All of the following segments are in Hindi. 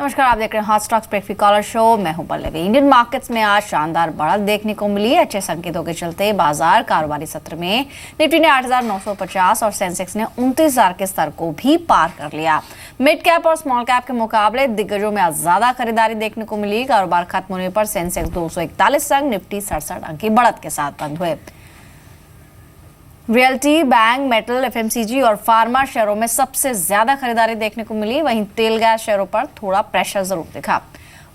नमस्कार, आप देख रहे हैं hot stocks breakfast caller show. मैं हूं पल्लवी। इंडियन मार्केट्स में आज शानदार बढ़त देखने को मिली। अच्छे संकेतों के चलते बाजार कारोबारी सत्र में निफ्टी ने 8,950 और सेंसेक्स ने 29,000 के स्तर को भी पार कर लिया। मिड कैप और स्मॉल कैप के मुकाबले दिग्गजों में आज ज्यादा खरीदारी देखने को मिली। कारोबार खत्म होने पर सेंसेक्स 241 अंक, निफ्टी 67 अंक की बढ़त के साथ बंद हुए। रियल्टी, बैंक, मेटल, एफएमसीजी और फार्मा शेयरों में सबसे ज्यादा खरीदारी देखने को मिली। वहीं तेल गैस शेयरों पर थोड़ा प्रेशर जरूर दिखा।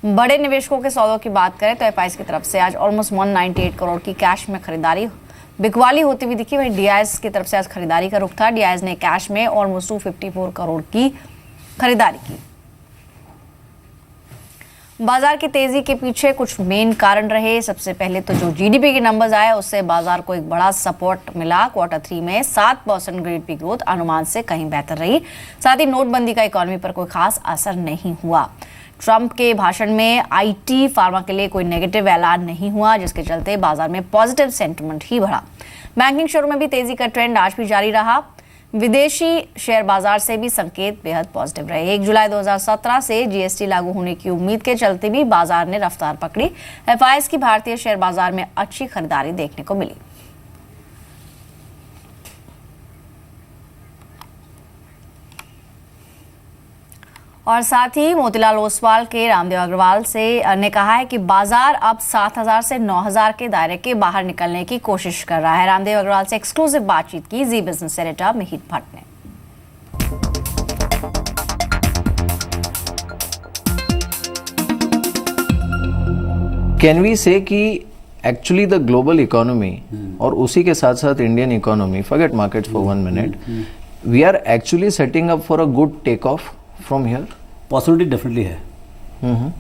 बड़े निवेशकों के सौदों की बात करें तो एफआईएस की तरफ से आज ऑलमोस्ट 198 करोड़ की कैश में खरीदारी बिकवाली होती हुई दिखी। वहीं डीआईएस की तरफ से आज खरीदारी का रुख था। डीआईएस ने कैश में ऑलमोस्ट 254 करोड़ की खरीदारी की। बाजार की तेजी के पीछे कुछ मेन कारण रहे। सबसे पहले तो जो जीडीपी के नंबर्स आए उससे बाजार को एक बड़ा सपोर्ट मिला। Q3 में 7% जीडीपी ग्रोथ अनुमान से कहीं बेहतर रही। साथ ही नोटबंदी का इकोनॉमी पर कोई खास असर नहीं हुआ। ट्रंप के भाषण में आईटी, फार्मा के लिए कोई नेगेटिव ऐलान नहीं हुआ, जिसके चलते बाजार में पॉजिटिव सेंटिमेंट ही बढ़ा। बैंकिंग शेयरों में भी तेजी का ट्रेंड आज भी जारी रहा। विदेशी शेयर बाजार से भी संकेत बेहद पॉजिटिव रहे। 1 जुलाई 2017 से जीएसटी लागू होने की उम्मीद के चलते भी बाजार ने रफ्तार पकड़ी। एफआईएस की भारतीय शेयर बाजार में अच्छी खरीदारी देखने को मिली। और साथ ही मोतीलाल ओसवाल के रामदेव अग्रवाल से ने कहा है कि बाजार अब 7,000 से 9,000 के दायरे के बाहर निकलने की कोशिश कर रहा है। रामदेव अग्रवाल से एक्सक्लूसिव बातचीत की Zee business editor Mihir Bhatt ने। कैन वी से कि एक्चुअली द ग्लोबल इकोनॉमी और उसी के साथ साथ Indian economy, forget markets for 1 minute, we are actually setting up for a good take off from here? Possibility definitely है।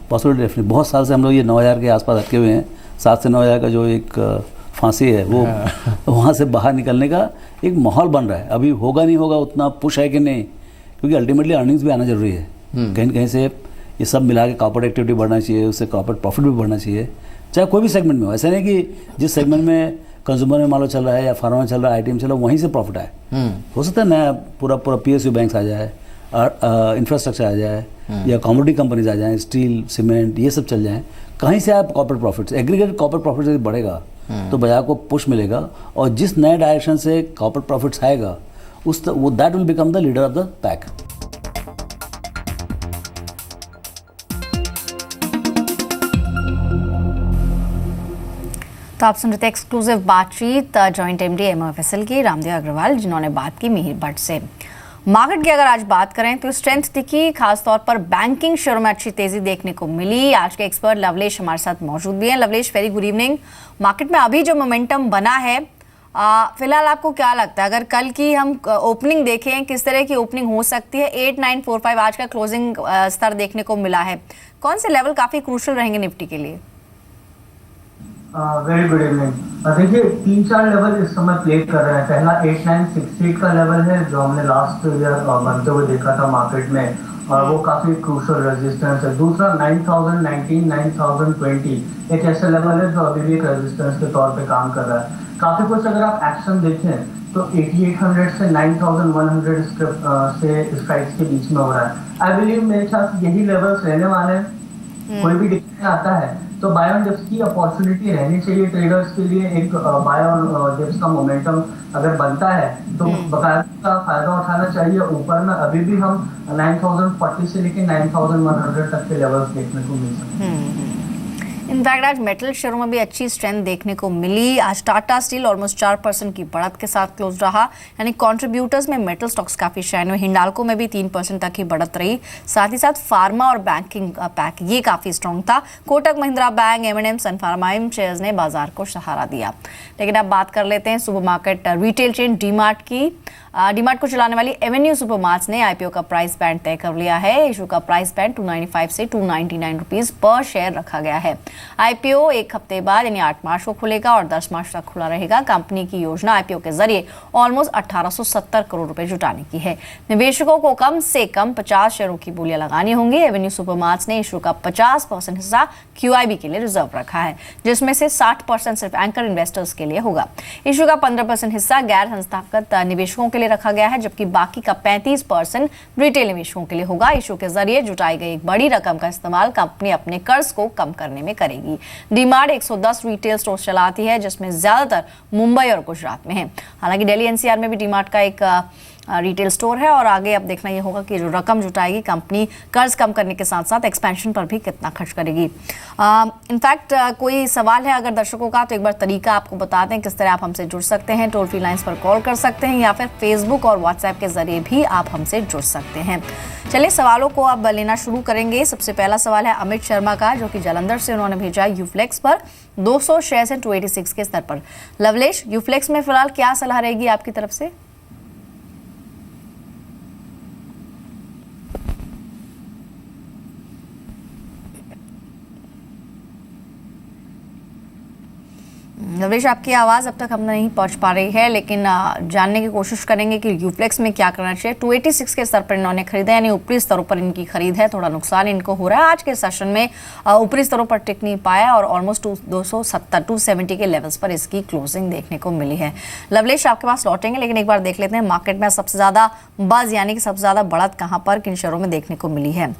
पॉसिबिलिटी डेफिनेटली, बहुत साल से हम लोग ये 9,000 के आसपास अटके हुए हैं। 7 से 9,000 का जो एक फांसी है वो वहाँ से बाहर निकलने का एक माहौल बन रहा है। अभी होगा नहीं होगा उतना पुश है कि नहीं, क्योंकि अल्टीमेटली अर्निंग्स भी आना जरूरी है। कहीं न कहीं से ये सब मिला के कॉर्पोरेट एक्टिविटी बढ़ना चाहिए, उससे कॉर्पोरेट प्रॉफिट भी बढ़ना चाहिए, चाहे कोई भी सेगमेंट में हो। ऐसा नहीं कि जिस सेगमेंट में कंज्यूमर में मान लो चल रहा है या फार्मा में चल रहा है, आईटी में चल रहा है, वहीं से प्रॉफिट आए। हो सकता है नया पूरा पीएसयू बैंक्स आ जाए, इंफ्रास्ट्रक्चर आ जाए, या कॉमोडिटी कंपनीज आ जाएं, स्टील, सीमेंट, ये सब चल जाएं। कहीं से आप corporate profits, aggregated corporate profit यदि बढ़ेगा तो बाजार को पुश मिलेगा, और जिस नए डायरेक्शन से कॉर्पोरेट प्रॉफिट्स आएगा वो that will become the leader of the pack. तो आप सुन रहे थे एक्सक्लूसिव बातचीत जॉइंट एमडी एमओएफएसएल की रामदेव अग्रवाल, जिन्होंने बात की मिहिर भट्ट से। मार्केट की अगर आज बात करें तो स्ट्रेंथ दिखी, खासतौर पर बैंकिंग शेयरों में अच्छी तेजी देखने को मिली। आज के एक्सपर्ट लवलेश हमारे साथ मौजूद भी हैं। लवलेश, वेरी गुड इवनिंग। मार्केट में अभी जो मोमेंटम बना है, फिलहाल आपको क्या लगता है, अगर कल की हम ओपनिंग देखें, किस तरह की ओपनिंग हो सकती है? 8945 आज का क्लोजिंग स्तर देखने को मिला है। कौन से लेवल काफी क्रूशियल रहेंगे निफ्टी के लिए? Very good evening. देखिए 3-4 लेवल इस समय प्ले कर रहे हैं। पहला 8968 का लेवल है जो हमने लास्ट ईयर बनते हुए देखा था मार्केट में, और वो काफी क्रूशियल रेजिस्टेंस है। दूसरा 9019, 9020 एक ऐसा लेवल है जो अभी भी एक रेजिस्टेंस के तौर पे काम कर रहा है। काफी कुछ अगर आप एक्शन देखें तो 8800 से 9100 से स्ट्राइक्स के बीच में हो रहा है। आई बिलीव मेरे ख्याल से यही लेवल्स रहने वाले हैं। कोई भी डिक्लेयर आता है तो बाय ऑन डिप्स की अपॉर्चुनिटी रहनी चाहिए ट्रेडर्स के लिए। एक बाय ऑन डिप्स का मोमेंटम अगर बनता है तो बाकायदा का फायदा उठाना चाहिए। ऊपर में अभी भी हम 9040 से लेकर 9100 तक के लेवल्स देखने को मिल सकते हैं। इनफैक्ट आज मेटल शेयरों में भी अच्छी स्ट्रेंथ देखने को मिली। आज टाटा स्टील ऑलमोस्ट 4% की बढ़त के साथ क्लोज रहा, यानी कंट्रीब्यूटर्स में मेटल स्टॉक्स काफी शाइन हुए। हिंडाल्को में भी 3% तक की बढ़त रही। साथ ही साथ फार्मा और बैंकिंग पैक ये काफी स्ट्रॉन्ग था। कोटक महिंद्रा बैंक, M&M, सन फार्मा शेयर्स ने बाजार को सहारा दिया। लेकिन अब बात कर लेते हैं सुपरमार्केट रिटेल चेन डीमार्ट की। डीमार्ट को चलाने वाली एवेन्यू सुपरमार्ट्स ने आईपीओ का प्राइस बैंड तय कर लिया है। इशू का प्राइस बैंड 295 से 299 रुपीज पर शेयर रखा गया है। आईपीओ एक हफ्ते बाद यानी 8 मार्च को खुलेगा और 10 मार्च तक खुला रहेगा। कंपनी की योजना आईपीओ के जरिए ऑलमोस्ट 1870 करोड़ रुपए जुटाने की है। निवेशकों को कम से कम 50 शेयरों की बोलियां लगानी होंगी। एवेन्यू सुपरमार्ट्स ने इशू का 50% हिस्सा QIB के लिए रिजर्व रखा है, जिसमें से 60% सिर्फ एंकर इन्वेस्टर्स के लिए होगा। इशू का 15% हिस्सा गैर संस्थागत निवेशकों के लिए रखा गया है, जबकि बाकी का 35% रिटेल निवेशकों के लिए होगा। इशू के जरिए जुटाई गई एक बड़ी रकम का इस्तेमाल कंपनी अपने कर्ज को कम करने में करेगी। डीमार्ट 110 रिटेल स्टोर चलाती है, जिसमें ज्यादातर मुंबई और गुजरात में है। हालांकि दिल्ली NCR में भी डीमार्ट का एक रिटेल स्टोर है और आगे अब देखना ये होगा कि जो रकम जुटाएगी कंपनी कर्ज कम करने के साथ साथ एक्सपेंशन पर भी कितना खर्च करेगी। इनफैक्ट कोई सवाल है अगर दर्शकों का, तो एक बार तरीका आपको बता दें किस तरह आप हमसे जुड़ सकते हैं। टोल फ्री लाइंस पर कॉल कर सकते हैं या फिर फेसबुक और व्हाट्सएप के जरिए भी आप हमसे जुड़ सकते हैं। चलिए सवालों को अब लेना शुरू करेंगे। सबसे पहला सवाल है अमित शर्मा का, जो कि जालंधर से उन्होंने भेजा यूफ्लेक्स पर 200 शेयर हैं 286 के स्तर पर। लवलेश, यूफ्लेक्स में फिलहाल क्या सलाह रहेगी आपकी तरफ से? नवेश, आपकी आवाज़ अब तक हम नहीं पहुंच पा रही है, लेकिन जानने की कोशिश करेंगे कि यूफ्लेक्स में क्या करना चाहिए। 286 के स्तर पर इन्होंने खरीदा, यानी ऊपरी स्तरों पर इनकी खरीद है। थोड़ा नुकसान इनको हो रहा है। आज के सेशन में ऊपरी स्तरों पर टिक नहीं पाया और ऑलमोस्ट 270 के लेवल्स पर इसकी क्लोजिंग देखने को मिली है। लवलेश, आपके पास लौटेंगे, लेकिन एक बार देख लेते हैं मार्केट में सबसे ज़्यादा बज़ यानी कि सबसे ज़्यादा बढ़त कहाँ पर किन शेयरों में देखने को मिली है।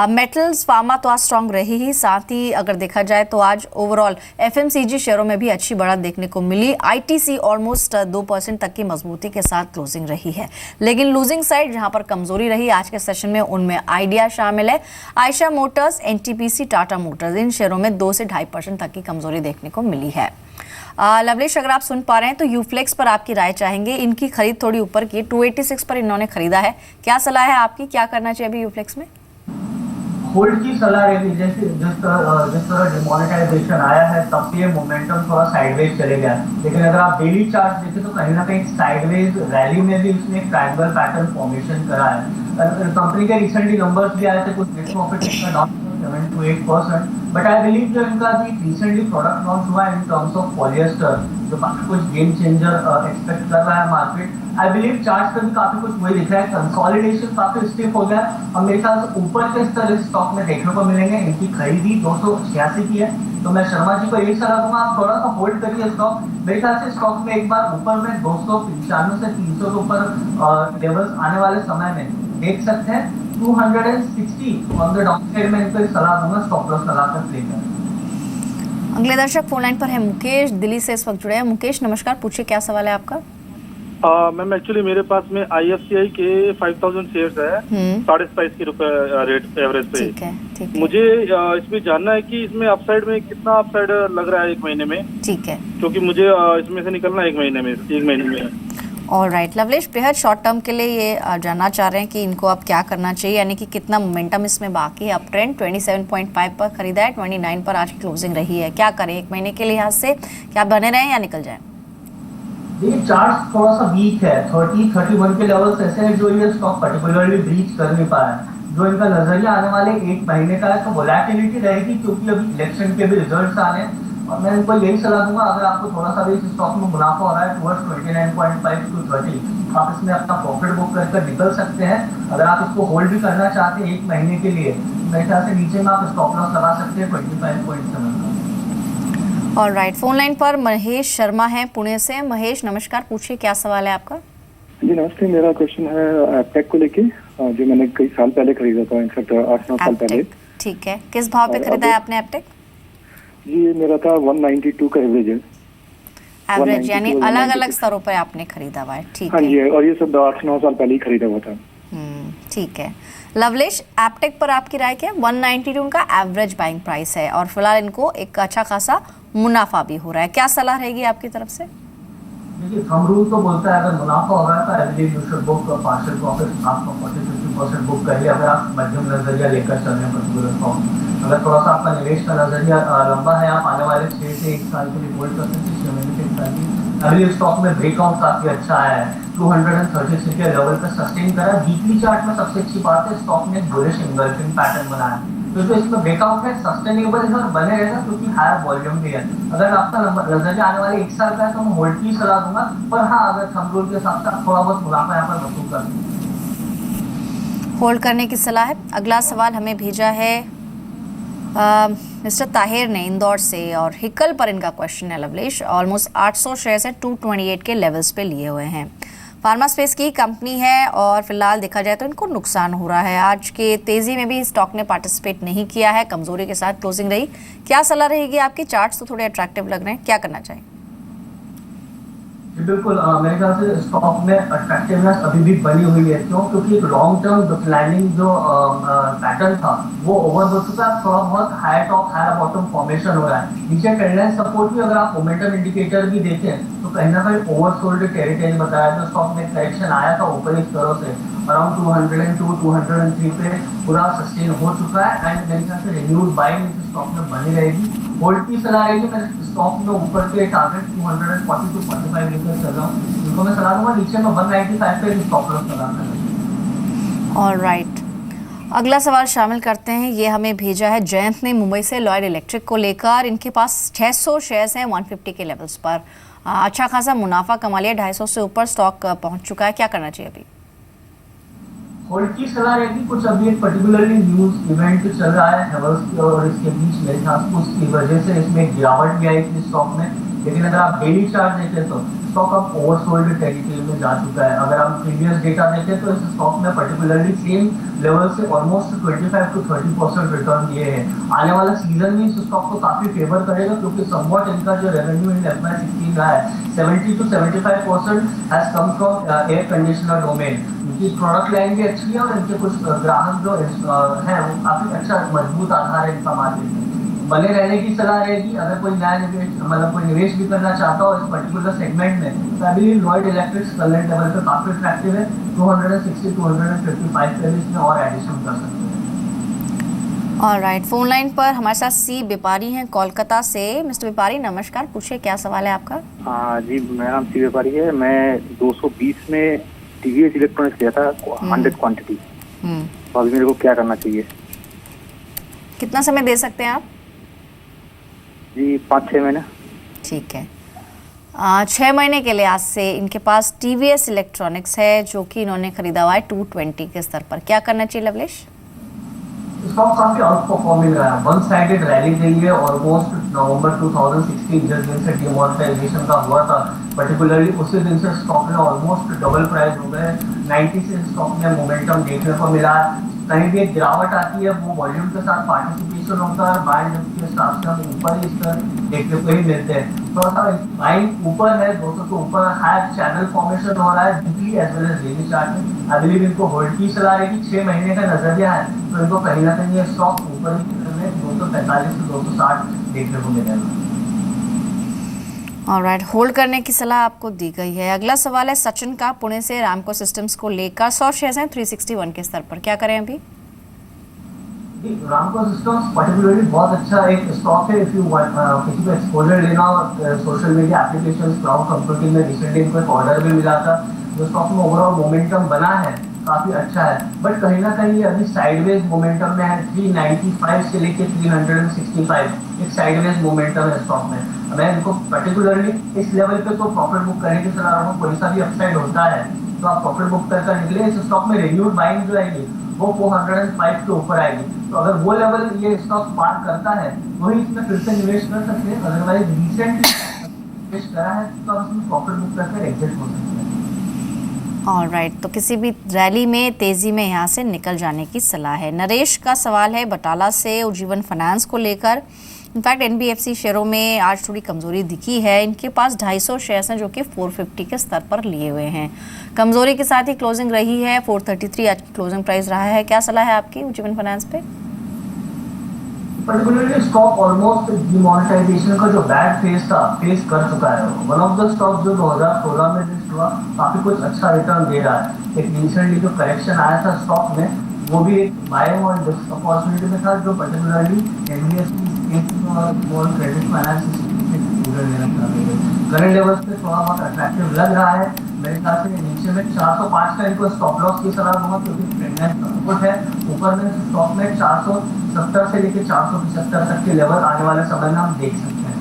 मेटल्स, फार्मा तो आज स्ट्रॉन्ग रही ही, साथ ही अगर देखा जाए तो आज ओवरऑल FMCG शेयरों में भी अच्छी बढ़त देखने को मिली। ITC ऑलमोस्ट 2% तक की मजबूती के साथ क्लोजिंग रही है, लेकिन लूजिंग साइड जहां पर कमजोरी रही आज के सेशन में उनमें आइडिया शामिल है। Eicher motors, NTPC, Tata motors, इन शेयरों में 2 से 2.5% तक की कमजोरी देखने को मिली है। लवलेश, अगर आप सुन पा रहे हैं तो यूफ्लेक्स पर आपकी राय चाहेंगे। इनकी खरीद थोड़ी ऊपर की, 286 पर इन्होंने खरीदा है। क्या सलाह है आपकी, क्या करना चाहिए अभी यूफ्लेक्स में? होल्ड की सलाह रहेगी। जैसे जिस तरह डिमोनेटाइजेशन आया है तब से ये मोमेंटम थोड़ा साइडवेज चले गया, लेकिन अगर आप डेली चार्ट देखें तो कहीं ना कहीं साइडवेज रैली में भी इसने एक ट्रायंगल पैटर्न फॉर्मेशन करा है। कंपनी के रिसेंटली नंबर्स भी आए थे, कुछ नेट प्रॉफिट इसका down 7 to 8%, but I believe जो इनका भी रिसेंटली प्रोडक्ट लॉन्च हुआ है इन टर्म्स ऑफ पॉलिएस्टर, जो काफी कुछ गेम चेंजर एक्सपेक्ट कर रहा है मार्केट। आई बिलीव चार्ट पर भी काफी कुछ वही दिख रहा है, कंसोलिडेशन काफी स्टिफ हो गया और मेरे ख्याल से ऊपर के स्तर इस स्टॉक में देखने को मिलेंगे। इनकी खरीदी 286 की है, तो मैं शर्मा जी को यही सलाह दूंगा, आप थोड़ा सा होल्ड करिए स्टॉक। मेरे ख्याल से स्टॉक में एक बार ऊपर में 295 से 300 के ऊपर लेवल्स आने वाले समय में देख सकते हैं। 260 ऑन द डाउन साइड में इनको सलाह दूंगा, स्टॉप लॉस लगाकर प्ले करें। अगले दर्शक फोन लाइन पर है मुकेश, दिल्ली से इस वक्त जुड़े हैं। मुकेश नमस्कार, पूछिए क्या सवाल है आपका? मैम एक्चुअली मेरे पास में IFCI के 5000 शेयर्स है, 27.5 रुपए रेट एवरेज पे। ठीक है। मुझे इसमें जानना है कि इसमें अपसाइड में कितना अपसाइड लग रहा है 1 महीने में। ठीक है, क्योंकि मुझे इसमें से निकलना 1 महीने में। ऑलराइट लवलेश, बेहद शॉर्ट टर्म के लिए ये जानना चाह रहे हैं कि इनको अब क्या करना चाहिए, यानी कि कितना मोमेंटम इसमें बाकी है। अप ट्रेंड 27.5 पर खरीदा है, 29 पर आज की क्लोजिंग रही है। क्या करें 1 महीने के लिहाज से, क्या बने रहें या निकल जाए? देखिए चार्ट थोड़ा सा वीक है, 30-31 के लेवल्स ऐसे हैं जो ये स्टॉक पर्टिकुलरली ब्रीच कर नहीं पाया है। जो इनका नजरिया आने वाले 1 महीने का है, तो वोलेटिलिटी रहेगी क्योंकि अभी इलेक्शन के भी रिजल्ट्स आने हैं। और मैं इनको यही सलाह दूंगा, अगर आपको थोड़ा सा भी इस स्टॉक में मुनाफा हो रहा है टुवर्ड्स 29.5 to 30, आप इसमें अपना प्रॉफिट बुक कर निकल सकते हैं। अगर आप इसको होल्ड भी करना चाहते हैं 1 महीने के लिए, मेरे ख्याल से नीचे में आप स्टॉप लॉस लगा सकते हैं 25.7 का। ऑलराइट, फोन लाइन पर महेश शर्मा हैं पुणे से। महेश नमस्कार, पूछिए क्या सवाल है आपका? जी नमस्ते, मेरा क्वेश्चन है एपटेक को लेके, जो मैंने कई साल पहले खरीदा था, इनफैक्ट 8-9 साल पहले। ठीक है, किस भाव पे खरीदा है आपने एपटेक? जी मेरा था 192 का एवरेज है। एवरेज यानी अलग अलग स्तरों पर आपने खरीदा हुआ है। ठीक हाँ है, जी, और ये सब 8-9 साल पहले ही खरीदा हुआ था। ठीक है। लवलेश, एपटेक पर आपकी राय क्या? 192 उनका एवरेज बाइंग प्राइस है और फिलहाल इनको एक अच्छा खासा मुनाफा भी हो रहा है। क्या सलाह रहेगी आपकी तरफ से? देखिए थंब रूल तो बोलता है अगर मुनाफा हो रहा है तो I believe you should book partial profit. आप 40-50% बुक करिए अगर आप मध्यम नजरिया लेकर चल रहे हैं पर्टिकुलर स्टॉक। अगर थोड़ा सा आपका निवेश का नजरिया लंबा है, आप आने वाले 6 से 1 साल के लिए होल्ड कर सकते हैं। 6 महीने से 1 साल की अगले स्टॉक में ब्रेकआउट काफी अच्छा आया है, 236 के लेवल पर सस्टेन करा। वीकली चार्ट में सबसे अच्छी बात है स्टॉक ने बुलिश इन्वर्जन पैटर्न बनाया, तो जो इसमें ब्रेकआउट है सस्टेनेबल है और बने रहेगा क्योंकि हायर वॉल्यूम भी है। अगर आपका नजरिया आने वाले 1 साल का है तो मैं होल्ड की सलाह दूंगा, पर हाँ अगर थंब रूल के हिसाब से आप थोड़ा बहुत मुनाफा यहाँ पर वसूल कर सकते। होल्ड करने की सलाह है। अगला सवाल हमें भेजा है मिस्टर ताहिर ने इंदौर से और हिकल पर इनका क्वेश्चन है लवलेश। ऑलमोस्ट 800 शेयर से 228 के लेवल्स पे लिए हुए हैं। फार्मा स्पेस की कंपनी है और फिलहाल देखा जाए तो इनको नुकसान हो रहा है। आज के तेजी में भी स्टॉक ने पार्टिसिपेट नहीं किया है, कमजोरी के साथ क्लोजिंग रही। क्या सलाह रहेगी आपकी? चार्ट्स तो थोड़े अट्रैक्टिव लग रहे हैं, क्या करना चाहिए? बिल्कुल मेरे ख्याल से स्टॉक में अट्रैक्टिवनेस अभी भी बनी हुई है। क्यों? क्योंकि एक लॉन्ग टर्म डिक्लाइनिंग जो पैटर्न था वो ओवर हो चुका है। थोड़ा बहुत higher top higher bottom formation हो रहा है। नीचे ट्रेंड सपोर्ट भी अगर आप मोमेंटम इंडिकेटर भी देखें तो कहीं ना कहीं ओवरसोल्ड टेरिटरी बताया। जो स्टॉक में करेक्शन आया था ऊपरी स्तरों से अराउंड 202 203 पे पूरा सस्टेन हो चुका है एंड मेरे ख्याल से रिन्यूड बाइंग स्टॉक में बनी रहेगी। होल्ड की सलाह रहेगी। मैं स्टॉक में ऊपर के टारगेट 240 to 45 लेकर चल रहा हूँ, इनको मैं सलाह दूंगा। नीचे में 195 पे स्टॉप लॉस लगाना। ऑलराइट, अगला सवाल शामिल करते हैं। ये हमें भेजा है जयंत ने मुंबई से लॉयड इलेक्ट्रिक को लेकर। इनके पास 600 शेयर्स हैं 150 के लेवल्स पर। अच्छा खासा मुनाफा कमा लिया, 250 से ऊपर स्टॉक पहुंच चुका है। क्या करना चाहिए अभी? होल्ड की सलाह रहेगी। कुछ अभी एक पर्टिकुलरली न्यूज इवेंट चल रहा है हेवल्स की और इसके बीच मेरे ख्याल से उसकी वजह से इसमें गिरावट भी आई थी स्टॉक में। लेकिन अगर आप डेली चार्ट देखें तो स्टॉक अब ओवरसोल्ड टेरिटरी में जा चुका है। अगर आप प्रीवियस डेटा देखें तो इस स्टॉक में पर्टिकुलरली सेम लेवल से ऑलमोस्ट 25 to 30% रिटर्न दिए हैं। आने वाला सीजन भी इस स्टॉक को काफी फेवर करेगा क्योंकि समवॉट इनका जो रेवेन्यू इन FY16 रहा है 70 to 75% has come from air conditioner domain. इनकी प्रोडक्ट लाइन भी अच्छी है और इनके कुछ ग्राहक जो है वो काफी अच्छा मजबूत आधार है इनका मार्केट में। बने रहने की सलाह रहेगी। अगर कोई नया निवेश मतलब कोई निवेश भी करना चाहता हो इस पर्टिकुलर सेगमेंट में तो अभी लॉयड इलेक्ट्रिक्स करंट लेवल पे काफी अट्रैक्टिव है। 260 255 पे भी इसमें और एडिशन कर सकते हैं। ऑलराइट, फोन लाइन पर हमारे साथ सी व्यापारी हैं कोलकाता से। मिस्टर व्यापारी नमस्कार, पूछिए क्या सवाल है आपका? हाँ जी, मेरा नाम सी व्यापारी है। मैं 220 में टीवीएस इलेक्ट्रॉनिक्स लिया था 100 क्वांटिटी। तो अभी मेरे को क्या करना चाहिए? कितना समय दे सकते हैं आप? जी 5-6 महीने। ठीक है, 6 महीने के लिए आज से इनके पास टीवीएस इलेक्ट्रॉनिक्स है जो कि इन्होंने खरीदा हुआ है 220 के स्तर पर। क्या करना चाहिए लवलेश? स्टॉक काफी आउट परफॉर्मिंग रहा है। वन साइडेड रैली रही है ऑलमोस्ट नवंबर 2016 जिस दिन से डिमोनेटाइजेशन का हुआ था। पर्टिकुलरली उसी दिन से स्टॉक ने ऑलमोस्ट डबल प्राइस हो गए। 90 से स्टॉक में मोमेंटम देखने को मिला। कहीं भी एक गिरावट आती है वो वॉल्यूम के साथ पार्टिसिपेशन होता है। बाइंग के हिसाब से हम ऊपर ही स्तर देखने को ही मिलते हैं। थोड़ा सा बाइंग ऊपर है 200 के ऊपर हायर चैनल फॉर्मेशन हो रहा है weekly as well as daily chart में। आई बिलीव इनको होल्ड की सलाह रहेगी। 6 महीने का नजरिया है तो इनको कहीं ना कहीं ये स्टॉक ऊपर ही 245 से 260 देखने को मिलेगा। ऑलराइट, होल्ड करने की सलाह आपको दी गई है। अगला सवाल है सचिन का पुणे से रामको सिस्टम्स को लेकर। 100 शेयर्स हैं 361 के स्तर पर। क्या करें अभी? रामको सिस्टम्स पर्टिकुलरली बहुत अच्छा एक स्टॉक है। इफ यू किसी को एक्सपोजर लेना और social media applications cloud computing में रिसेंटली इनको एक ऑर्डर भी मिला था। जो स्टॉक में ओवरऑल मोमेंटम बना है काफी अच्छा है बट कहीं ना कहीं अभी साइडवेज मोमेंटम में है। 395 से लेके 365 एक साइडवेज मोमेंटम है स्टॉक में। मैं इनको पर्टिकुलरली इस लेवल पे तो प्रॉफिट बुक करने की सलाह रहा हूँ। कोई सा भी अपसाइड होता है तो आप प्रॉफिट बुक कर निकले। इस स्टॉक में रिन्यूड बाइंग जो आएगी वो 405 के ऊपर आएगी। तो अगर वो लेवल ये स्टॉक पार करता है वही इसमें फिर से निवेश कर सकते हैं। अदरवाइज रिसेंट निवेश करा है तो आप इसमें प्रॉफिट बुक करके एग्जिट हो सकते हैं। ऑलराइट, तो किसी भी रैली में तेजी में यहाँ से निकल जाने की सलाह है। नरेश का सवाल है बटाला से उज्जीवन फाइनेंस को लेकर। इनफैक्ट एनबीएफसी शेयरों में आज थोड़ी कमजोरी दिखी है। इनके पास 250 शेयर्स हैं जो कि 450 के स्तर पर लिए हुए हैं। कमजोरी के साथ ही क्लोजिंग रही है 433 आज क्लोजिंग प्राइस रहा है। क्या सलाह है आपकी उज्जीवन फाइनेंस पे? पर्टिकुलरली स्टॉक ऑलमोस्ट डिमोनेटाइजेशन का जो बैड फेस था फेस कर चुका है। वन ऑफ द स्टॉक जो 2016 में लिस्ट हुआ काफी कुछ अच्छा रिटर्न दे रहा है। एक रिसेंटली जो करेक्शन आया था स्टॉक में वो भी एक बाइंग और अपॉर्चुनिटी में था जो particularly NBFC small credit finance current levels पे थोड़ा बहुत अट्रैक्टिव लग रहा है। मेरे ख्याल से नीचे में 405 का इनको स्टॉप लॉस की सलाह दूंगा, क्योंकि ट्रेंड सपोर्ट है। ऊपर में स्टॉक में 470 से लेकर 475 तक के लेवल आने वाले समय में हम देख सकते हैं।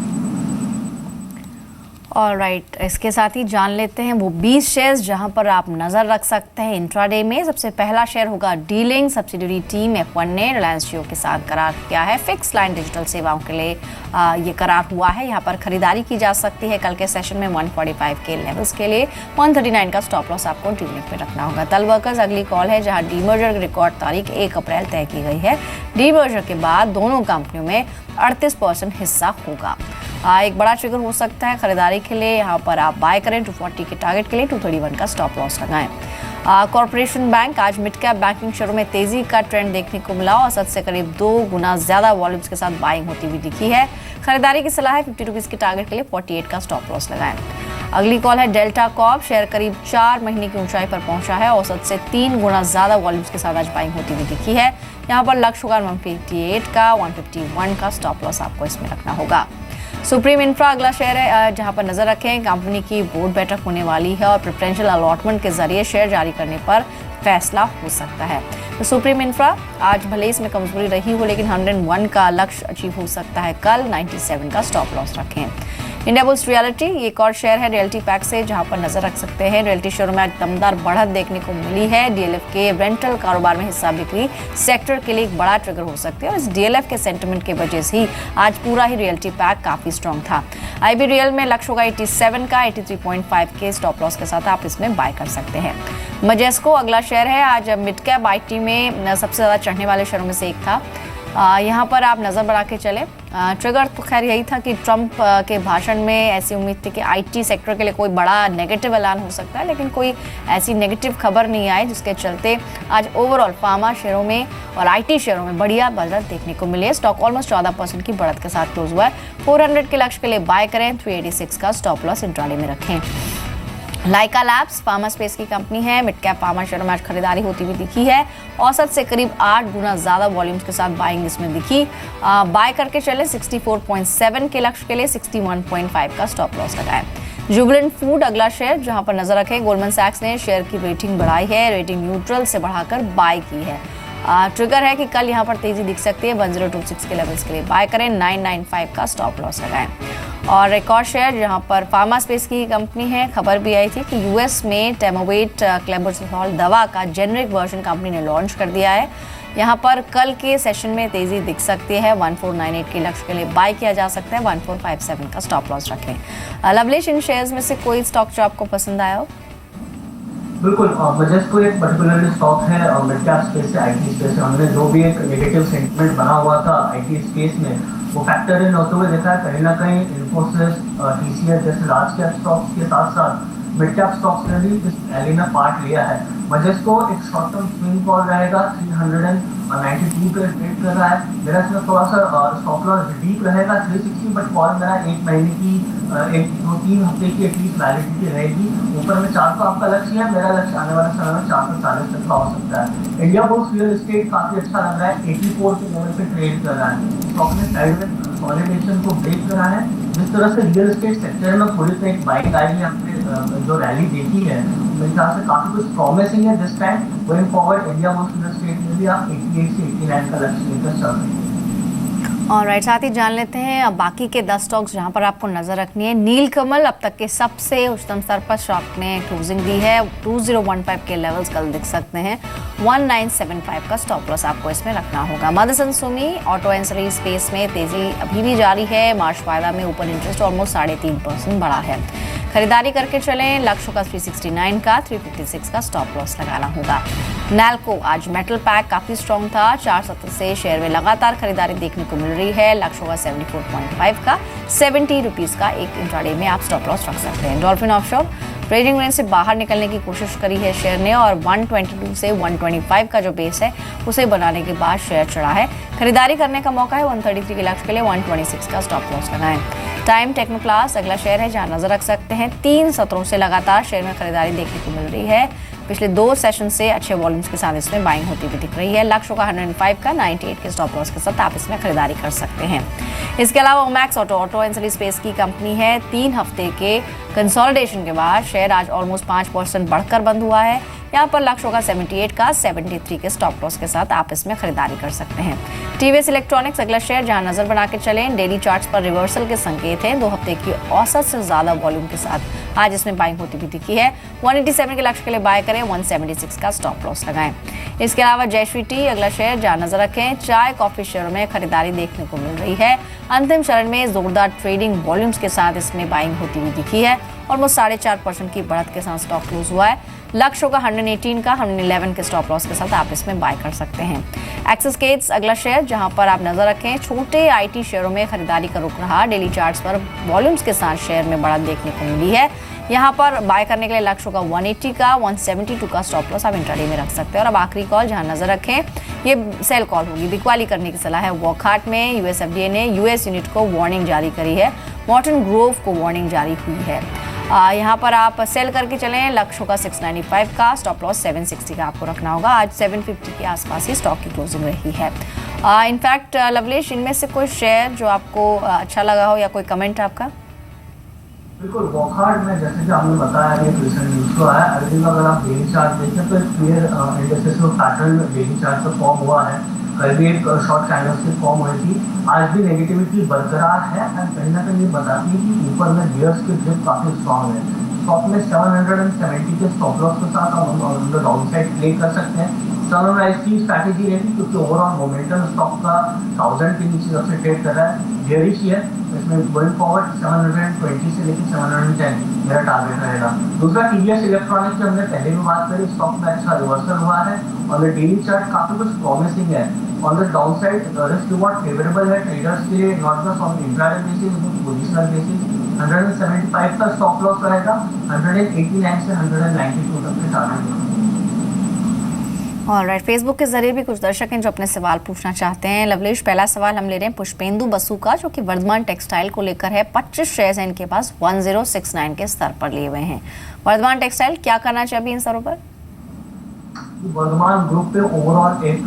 ऑलराइट, इसके साथ ही जान लेते हैं वो 20 शेयर्स जहां पर आप नज़र रख सकते हैं इंट्राडे में। सबसे पहला शेयर होगा डीलिंग। सब्सिडियरी टीम F1 ने रिलायंस जियो के साथ करार किया है। फिक्स लाइन डिजिटल सेवाओं के लिए ये करार हुआ है। यहां पर खरीदारी की जा सकती है। कल के सेशन में 145 के लेवल्स के लिए 139 का स्टॉप लॉस आपको डीलिंग पे रखना होगा। तलवर्कर्स अगली कॉल है, जहां डीमर्जर की रिकॉर्ड तारीख 1 अप्रैल तय की गई है। डीमर्जर के बाद दोनों कंपनियों में 38% हिस्सा होगा। एक बड़ा ट्रिगर हो सकता है खरीदारी के लिए। यहाँ पर आप बाय करें 240 के टारगेट के लिए, 231 का स्टॉप लॉस लगाएं। कॉर्पोरेशन बैंक, आज मिड कैप बैंकिंग शेयरों में तेजी का ट्रेंड देखने को मिला। औसत से करीब 2 गुना ज्यादा वॉल्यूम्स के साथ बाइंग होती हुई दिखी है। खरीदारी की सलाह है, 50 रुपीज के टारगेट के लिए 48 का स्टॉप लॉस लगाएं। अगली कॉल है डेल्टा कॉर्प। शेयर करीब 4 महीने की ऊंचाई पर पहुंचा है। औसत से 3 गुना ज्यादा वॉल्यूम्स के साथ आज बाइंग होती हुई दिखी है। यहाँ पर लक्ष्य होगा 158 का, 151 का स्टॉप लॉस आपको इसमें रखना होगा। सुप्रीम इंफ्रा अगला शेयर है, जहां पर नजर रखें। कंपनी की बोर्ड बैठक होने वाली है और प्रेफरेंशियल अलॉटमेंट के जरिए शेयर जारी करने पर फैसला हो सकता है। तो सुप्रीम इंफ्रा आज भले इसमें कमजोरी रही हो, लेकिन 101 का लक्ष्य अचीव हो सकता है कल। 97 का स्टॉप लॉस रखें। इंडियाबुल्स रियलिटी, ये एक और शेयर है रियलिटी पैक से, जहां पर नजर रख सकते हैं। रियलिटी शेयरों में आज दमदार बढ़त देखने को मिली है। डीएलएफ के रेंटल कारोबार में हिस्सा बिक्री सेक्टर के लिए एक बड़ा ट्रिगर हो सकती है और इस डीएलएफ के सेंटिमेंट की वजह से ही आज पूरा ही रियलिटी पैक काफी स्ट्रॉन्ग था। आईबी रियल में लक्ष्य होगा 87 का, 83.5 के स्टॉप लॉस के साथ आप इसमें बाय कर सकते हैं। मजेस्को अगला शेयर है, आज मिड कैप आईटी में सबसे ज्यादा चढ़ने वाले शेयरों में से एक था। यहाँ पर आप नज़र बढ़ा के चले। ट्रिगर तो खैर यही था कि ट्रंप के भाषण में ऐसी उम्मीद थी कि आईटी सेक्टर के लिए कोई बड़ा नेगेटिव ऐलान हो सकता है, लेकिन कोई ऐसी नेगेटिव खबर नहीं आई, जिसके चलते आज ओवरऑल फार्मा शेयरों में और आईटी शेयरों में बढ़िया बढ़त देखने को मिली है। स्टॉक ऑलमोस्ट 14% की बढ़त के साथ क्लोज हुआ है। 400 के लक्ष्य के लिए बाय करें, 386 का स्टॉप लॉस इंट्राडे में रखें। लाइका लैब्स फार्मा स्पेस की कंपनी है। मिड कैप फार्मा शेयरों में आज खरीदारी होती हुई दिखी है। औसत से करीब 8 गुना ज्यादा वॉल्यूम्स के साथ बाइंग इसमें दिखी। बाय करके चले 64.7 के लक्ष्य के लिए 61.5 का स्टॉप लॉस लगाएं। जुबिलेंट फूड अगला शेयर, जहां पर नजर रखें। गोल्डमन सैक्स ने शेयर की रेटिंग बढ़ाई है। रेटिंग न्यूट्रल से बढ़ाकर बाय की है। ट्रिगर है कि कल यहां पर तेजी दिख सकती है। 1026 के लेवल्स के लिए बाय करें, 995 का स्टॉप लॉस लगाएं। और एक और शेयर जहां पर फार्मा स्पेस की कंपनी है। खबर भी आई थी कि यूएस में टेमोवेट क्लेबोसोल दवा का जेनरिक वर्जन कंपनी ने लॉन्च कर दिया है। यहां पर कल के सेशन में तेजी दिख सकती है। 1498 के लक्ष्य के लिए बाय किया जा सकता है। 1457 का स्टॉप लॉस रखें। लवलेश, इन शेयर्स में से कोई स्टॉक जो आपको पसंद आया हो? बिल्कुल, मजेस्को एक पर्टिकुलर स्टॉक है मिड कैप स्पेस से, आईटी स्पेस से। हमने जो भी एक नेगेटिव सेंटिमेंट बना हुआ था आईटी स्पेस में, वो फैक्टर इन होते हुए देखा है। कहीं ना कहीं इन्फोसिस, टीसीएस जैसे लार्ज कैप स्टॉक्स के साथ साथ मिड कैप स्टॉक्स ने भी इस रैली में पार्ट लिया है। मजेस्को एक शॉर्ट टर्म स्विंग कॉल रहेगा, 392 पे ट्रेड कर रहा है। मेरा इसमें थोड़ा सा स्टॉप लॉस डीप रहेगा 360, बट कॉल मेरा 1 महीने की 1-3 हफ्ते की एटलीस्ट वैलिडिटी रहेगी। ऊपर में 400 आपका लक्ष्य है, मेरा लक्ष्य आने वाले समय में 440 तक का हो सकता है। इंडिया बुल्स रियल एस्टेट काफी अच्छा लग रहा है, 84 के लेवल पे ट्रेड कर रहा है। स्टॉक ने साइड में कंसोलिडेशन को ब्रेक करा है। जिस तरह से रियल एस्टेट सेक्टर में थोड़ी सी एक बाइक आई है, हमने जो रैली देखी है, मेरे ख्याल से काफी कुछ प्रॉमिसिंग है। This time going forward India bulls real estate में भी आप 88 से 89 का लक्ष्य लेकर चल सकते हैं। ऑलराइट, साथ ही जान लेते हैं अब बाकी के 10 स्टॉक्स जहां पर आपको नजर रखनी है। नीलकमल अब तक के सबसे उच्चतम स्तर पर स्टॉक ने क्लोजिंग दी है। 2015 के लेवल्स कल दिख सकते हैं। 1975 का स्टॉप लॉस आपको इसमें रखना होगा। मदरसन सुमी ऑटो एंसरी स्पेस में तेजी अभी भी जारी है। मार्च वायदा में ओपन इंटरेस्ट ऑलमोस्ट 3.5% बढ़ा है। खरीदारी करके चलें, लक्ष्य का 369 का, 356 का स्टॉप लॉस लगाना होगा। नैल्को, आज मेटल पैक काफी स्ट्रॉन्ग था। 470 से शेयर में लगातार खरीदारी देखने को मिल रही है। लक्ष्य का 74.5 का, 70 रुपीज का एक इंट्राडे में आप स्टॉप लॉस रख सकते हैं। डॉल्फिन ऑफशोर ट्रेडिंग रेंज से बाहर निकलने की कोशिश करी है शेयर ने, और 122 से 125 का जो बेस है उसे बनाने के बाद शेयर चढ़ा है। खरीदारी करने का मौका है। 133 के लक्ष्य के लिए 126 का स्टॉप लॉस लगाएं। टाइम टेक्नो क्लास अगला शेयर है जहां नजर रख सकते हैं। 3 सत्रों से लगातार शेयर में खरीदारी देखने को मिल रही है। पिछले 2 सेशन से अच्छे वॉल्यूम्स के साथ इसमें बाइंग होती हुई दिख रही है। लक्ष्य का 105 का 98 के स्टॉप लॉस के साथ आप इसमें खरीदारी कर सकते हैं। इसके अलावा ओमैक्स ऑटो एंसिलरी स्पेस की कंपनी है। 3 हफ्ते के कंसोलिडेशन के बाद शेयर आज ऑलमोस्ट 5% बढ़कर बंद हुआ है। यहाँ पर लक्ष्य होगा 78 का 73 के स्टॉप लॉस के साथ आप इसमें खरीदारी कर सकते हैं। टीवीएस इलेक्ट्रॉनिक्स अगला शेयर जहां नजर बना के चलें, डेली चार्ट्स पर रिवर्सल के संकेत हैं। 2 हफ्ते की औसत से ज्यादा वॉल्यूम के साथ आज इसमें बाइंग होती भी दिखी है। 187 के लक्ष्य के लिए बाय करें, 176 का स्टॉप लॉस लगाएं। इसके अलावा जयश्री टी अगला शेयर जहां नजर रखें, चाय कॉफी शेयरों में खरीदारी देखने को मिल रही है। अंतिम चरण में जोरदार ट्रेडिंग वॉल्यूम्स के साथ इसमें बाइंग होती हुई दिखी है। ऑलमोस्ट 4.5% की बढ़त के साथ स्टॉक क्लोज हुआ है। लक्ष्य होगा 118 का 111 के स्टॉप लॉस के साथ आप इसमें बाय कर सकते हैं। एक्सिस गेट्स अगला शेयर जहां पर आप नजर रखें, छोटे आईटी शेयरों में खरीदारी का रुख रहा। डेली चार्ट्स पर वॉल्यूम्स के साथ शेयर में बढ़त देखने को मिली है। यहां पर बाय करने के लिए लक्ष्य होगा 180 का 172 का स्टॉप लॉस आप इंट्राडे में रख सकते हैं। और अब आखिरी कॉल जहां नजर रखें, ये सेल कॉल होगी, बिकवाली करने की सलाह है। वॉकहार्ट में यूएस एफडीए ने यूएस यूनिट को वार्निंग जारी करी है। मॉर्टन ग्रोव को वार्निंग जारी हुई है। यहाँ पर आप सेल करके चलें। लक्ष्य का 695 का स्टॉप लॉस 760 का आपको रखना होगा। आज 750 के आसपास ही स्टॉक की क्लोजिंग रही है। इनफैक्ट लवलेश, इनमें से कोई शेयर जो आपको अच्छा लगा हो या कोई कमेंट आपका? बिल्कुल, वॉकहार्ट में जैसे कि आपने बताया कि रिसेंट न्यूज को आया, आई थिंक अगर आप डेली चार्ट देखें तो एक clear indices pattern daily chart पर फॉर्म हुआ है। कल भी एक शॉर्ट चैनल से फॉर्म हुई थी, आज भी नेगेटिविटी बरकरार है। एंड कहीं ना कहीं ये बताती है कि ऊपर में बियर्स की ग्रिप काफी स्ट्रॉन्ग है। स्टॉक में 770 के स्टॉप लॉस के साथ हम डाउन साइड प्ले कर सकते हैं। सनराइज की स्ट्रैटेजी रहेगी क्योंकि ओवरऑल मोमेंटम स्टॉक का 1000 के नीचे सबसे ट्रेड कर रहा है। बेयरिश है, इसमें गोइंग फॉरवर्ड 720 से लेकर 710 मेरा टारगेट रहेगा। दूसरा टीवीएस इलेक्ट्रॉनिक्स की हमने पहले भी बात करी, स्टॉक में अच्छा रिवर्सल हुआ है और डेली चार्ट काफी कुछ प्रॉमिसिंग है। On the down side risk reward favourable है ट्रेडर्स के लिए, not just on intraday basis, positional basis. 175 का स्टॉप लॉस रहेगा, 189 से 192 तक के टारगेट। ऑलराइट, फेसबुक के जरिए भी कुछ दर्शक हैं जो अपने सवाल पूछना चाहते हैं। लवलेश, पहला सवाल हम ले रहे हैं पुष्पेंदु बसु का, जो कि वर्धमान टेक्सटाइल को लेकर है। 25 शेयर्स हैं इनके पास, 1069 के स्तर पर लिए हुए हैं। वर्धमान टेक्सटाइल क्या करना चाहिए अभी इन स्तरों पर? वर्धमान ग्रुप पे ओवरऑल एक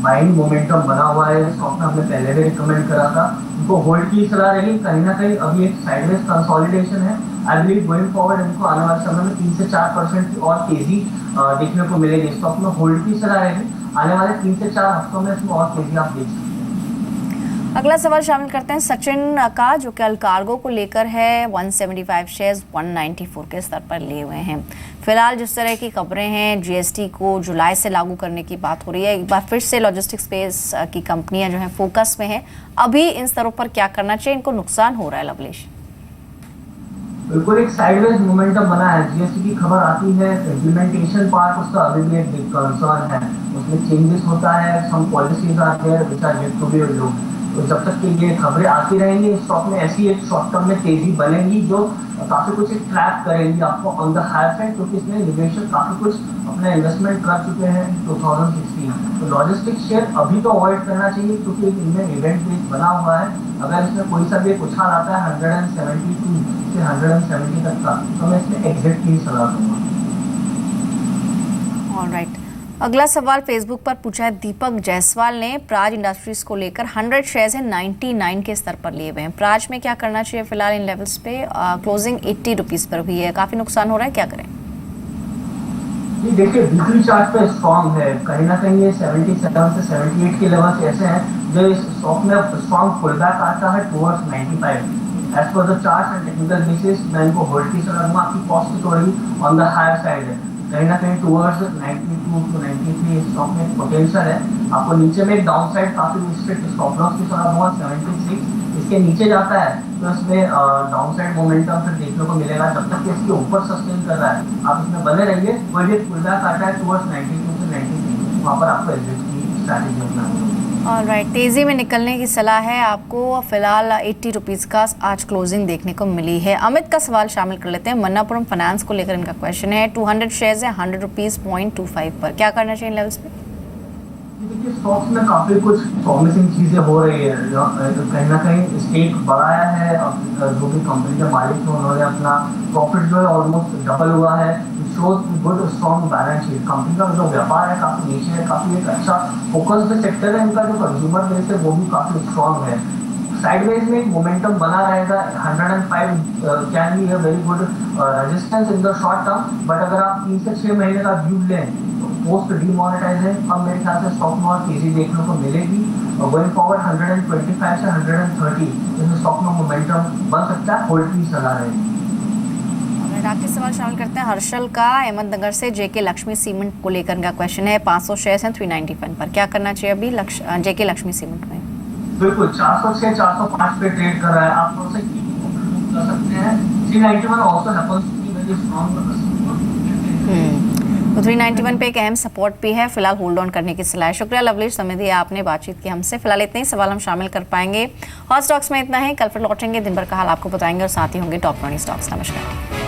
बाइंग मोमेंटम बना हुआ है। स्टॉक में हमने पहले भी रिकमेंड करा था, इनको होल्ड की सलाह रही। कहीं ना कहीं अभी एक साइडवेज कंसोलिडेशन है। आई बिलीव गोइंग फॉरवर्ड इनको आने वाले समय में 3 से 4% की और तेजी देखने को मिलेगी। स्टॉक में होल्ड की सलाह रहेगी। आने वाले 3 से 4 हफ्तों में इसमें और तेजी आप देख सकते हैं। अगला सवाल शामिल करते हैं सचिन का, जो कि कार्गो को लेकर है। 175 शेयर्स 194 के स्तर पर लिए हुए हैं। फिलहाल जिस तरह की खबरें हैं, जीएसटी को जुलाई से लागू करने की बात हो रही है। एक बार फिर से लॉजिस्टिक्स स्पेस की कंपनियां जो हैं फोकस में हैं। अभी इन स्तरों पर क्या करना चाहिए, इनको नुकसान हो रहा है लवलेश? बिल्कुल, एक साइडवेज मोमेंटम बना है। जीएसटी की खबर आती है, इम्प्लीमेंटेशन पार्ट उसका अभी भी एक बिग कंसर्न है। उसमें चेंजेस होता है, सम पॉलिसीज आते हैं which are yet to be relieved. तो जब तक कि ये खबरें आती रहेंगी, स्टॉक में ऐसी एक शॉर्ट टर्म में तेजी बनेगी जो काफी कुछ ट्रैप करेंगी आपको ऑन द हायर साइड, क्योंकि इसमें निवेशक काफी कुछ अपना इन्वेस्टमेंट कर चुके हैं 2016। तो लॉजिस्टिक्स शेयर अभी तो अवॉइड करना चाहिए क्योंकि इनमें इवेंट बेस बना हुआ है। अगर इसमें कोई सा भी एक उछाल आता है 172 से 170 तक का, तो मैं इसमें एग्जिट की सलाह दूंगा। ऑलराइट, अगला सवाल फेसबुक पर पूछा है दीपक जायसवाल ने। प्राज इंडस्ट्रीज को लेकर 100 शेयर्स हैं 99 के स्तर पर लिए हुए हैं। प्राज में क्या करना चाहिए फिलहाल इन लेवल्स पे? क्लोजिंग 80 रुपीज पर भी है, काफी नुकसान हो रहा है, क्या करें? जी देखिए, वीकली चार्ट पे स्ट्रॉन्ग है। कहीं ना कहीं ये 77 से 78 के लेवल्स ऐसे हैं जो इस स्टॉक में स्ट्रॉन्ग पुलबैक आता है towards 95। As per the chart and technical basis मैं इनको होल्ड की सलाह दूंगा। आपकी कॉस्ट थोड़ी ऑन द हायर साइड है, कहीं ना कहीं टुवर्ड्स 92 to 93 स्टॉक में पोटेंशियल है। आपको नीचे में एक डाउन साइड काफी रिस्ट्रिक्ट स्टॉप लॉस की सलाह दूंगा 76। इसके नीचे जाता है तो इसमें डाउन साइड मोमेंटम फिर देखने को मिलेगा। जब तक कि इसके ऊपर सस्टेन कर रहा है आप इसमें बने रहिए। कोई भी पुलबैक आता है टुवर्ड्स 92 से 93, वहाँ पर आपको एग्जिट की स्ट्रैटेजी अपनानी होगी। ऑलराइट, तेजी में निकलने की सलाह है आपको। फिलहाल 80 रुपीज़ का आज क्लोजिंग देखने को मिली है। अमित का सवाल शामिल कर लेते हैं। मन्नापुरम फाइनेंस को लेकर इनका क्वेश्चन है। 200 शेयर्स है 100 रुपीज़ 0.25 पर, क्या करना चाहिए लेवल्स पे? देखिए स्टॉक्स में काफी कुछ प्रॉमिसिंग चीजें हो रही है, कहीं ना कहीं स्टेक बढ़ाया है। अब जो भी कंपनी के मालिक हैं उन्होंने अपना प्रॉफिट जो है ऑलमोस्ट डबल हुआ है। Shows good strong balance sheet. Company का जो व्यापार है काफी नीचे है, काफी एक अच्छा फोकस्ड सेक्टर है। इनका जो कंज्यूमर बेस है वो भी काफी स्ट्रॉन्ग है। साइडवेज में मोमेंटम बना रहेगा। 105 can be a very good resistance in the short term, but अगर आप 3 से 6 महीने का व्यू लें तो पोस्ट डिमोनेटाइज है। अब मेरे ख्याल से स्टॉक में और तेजी देखने को मिलेगी। गोइंग फॉरवर्ड 125 से 130 इसमें स्टॉक में मोमेंटम बन सकता है। होल्ड की सलाह रहेगी। आपके सवाल शामिल करते हैं हर्षल का अहमदनगर से। जेके लक्ष्मी सीमेंट को लेकर का क्वेश्चन है। 500 शेयर्स हैं 391 पर, क्या करना चाहिए अभी जेके लक्ष्मी सीमेंट में? बिल्कुल 406 405 पे ट्रेड कर रहा है। आप थोड़ा सा कर सकते हैं। 391 also happens to be very strong. तो 391 पे एक अहम सपोर्ट भी है। फिलहाल होल्ड ऑन करने की सलाह है। शुक्रिया लवलीश, समय दिया आपने, बातचीत की हमसे। फिलहाल इतने ही सवाल हम शामिल कर पाएंगे। हॉट स्टॉक्स में इतना है। कल फिर लौटेंगे, दिन भर का हाल आपको बताएंगे और साथ ही होंगे टॉप 20 स्टॉक्स। नमस्कार।